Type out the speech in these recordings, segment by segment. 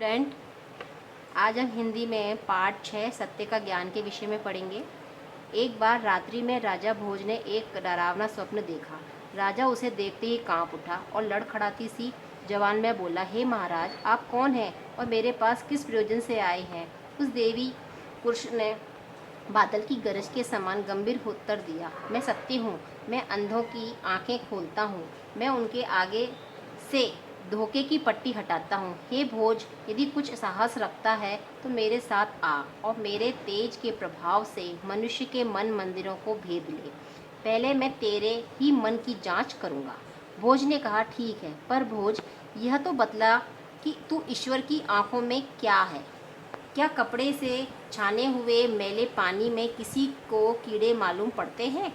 Student, आज हम हिंदी में पाठ 6 सत्य का ज्ञान के विषय में पढ़ेंगे। एक बार रात्रि में राजा भोज ने एक डरावना स्वप्न देखा। राजा उसे देखते ही कांप उठा और लड़खड़ाती सी जवान में बोला, हे महाराज, आप कौन हैं और मेरे पास किस प्रयोजन से आए हैं? उस देवी पुरुष ने बादल की गरज के समान गंभीर उत्तर दिया, मैं सत्य हूँ, मैं अंधों की आंखें खोलता हूँ, मैं उनके आगे से धोखे की पट्टी हटाता हूँ। हे भोज, यदि कुछ साहस रखता है तो मेरे साथ आ और मेरे तेज के प्रभाव से मनुष्य के मन मंदिरों को भेद ले। पहले मैं तेरे ही मन की जांच करूँगा। भोज ने कहा, ठीक है, पर भोज, यह तो बतला कि तू ईश्वर की आंखों में क्या है? क्या कपड़े से छाने हुए मैले पानी में किसी को कीड़े मालूम पड़ते हैं?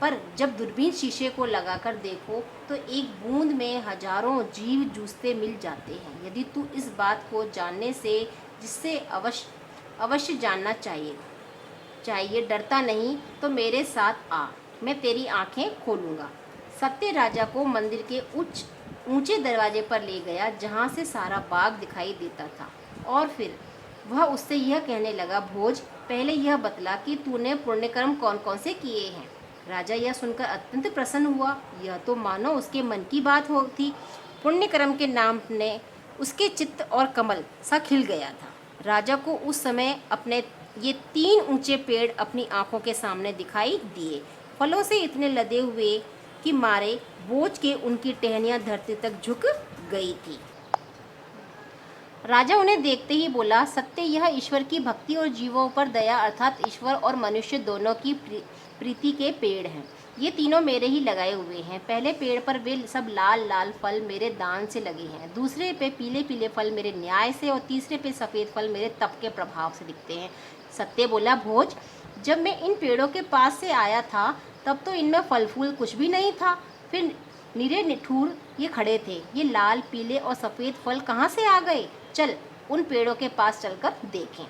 पर जब दूरबीन शीशे को लगाकर देखो तो एक बूंद में हजारों जीव जूझते मिल जाते हैं। यदि तू इस बात को जानने से जिससे अवश्य जानना चाहिए डरता नहीं तो मेरे साथ आ, मैं तेरी आंखें खोलूँगा। सत्य राजा को मंदिर के ऊंचे दरवाजे पर ले गया जहाँ से सारा बाग दिखाई देता था, और फिर वह उससे यह कहने लगा, भोज, पहले यह बतला कि तूने पुण्यकर्म कौन कौन से किए हैं? राजा यह सुनकर अत्यंत प्रसन्न हुआ। यह तो मानो उसके मन की बात हो थी। पुण्यकर्म के नाम ने उसके चित्त और कमल सा खिल गया था। राजा को उस समय अपने ये 3 ऊंचे पेड़ अपनी आंखों के सामने दिखाई दिए, फलों से इतने लदे हुए कि मारे बोझ के उनकी टहनियाँ धरती तक झुक गई थी। राजा उन्हें देखते ही बोला, सत्य, यह ईश्वर की भक्ति और जीवों पर दया अर्थात ईश्वर और मनुष्य दोनों की प्रीति के पेड़ हैं। ये तीनों मेरे ही लगाए हुए हैं। पहले पेड़ पर वे सब लाल लाल फल मेरे दान से लगे हैं, दूसरे पे पीले पीले फल मेरे न्याय से, और तीसरे पे सफ़ेद फल मेरे तप के प्रभाव से दिखते हैं। सत्य बोला, भोज, जब मैं इन पेड़ों के पास से आया था तब तो इनमें फल फूल कुछ भी नहीं था, फिर निरे निठूर ये खड़े थे। ये लाल पीले और सफ़ेद फल कहाँ से आ गए? चल उन पेड़ों के पास चलकर देखें।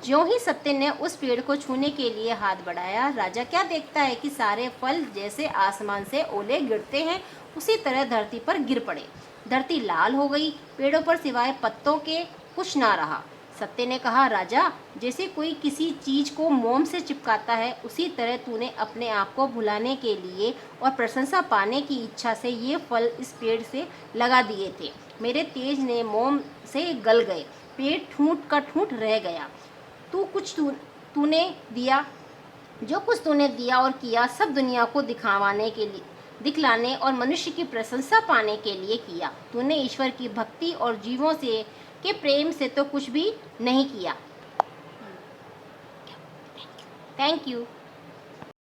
ज्यों ही सत्य ने उस पेड़ को छूने के लिए हाथ बढ़ाया, राजा क्या देखता है कि सारे फल जैसे आसमान से ओले गिरते हैं उसी तरह धरती पर गिर पड़े। धरती लाल हो गई, पेड़ों पर सिवाय पत्तों के कुछ ना रहा। सत्य ने कहा, राजा, जैसे कोई किसी चीज को मोम से चिपकाता है, उसी तरह तूने अपने आप को भुलाने के लिए और प्रशंसा पाने की इच्छा से ये फल इस पेड़ से लगा दिए थे। मेरे तेज ने मोम से गल गए, पेड़ ठूंठ का ठूंठ रह गया। तूने दिया, जो कुछ तूने दिया और किया, सब दुनिया को दिखलाने और मनुष्य की प्रशंसा पाने के लिए किया। तूने ईश्वर की भक्ति और जीवों से के प्रेम से तो कुछ भी नहीं किया। Thank you.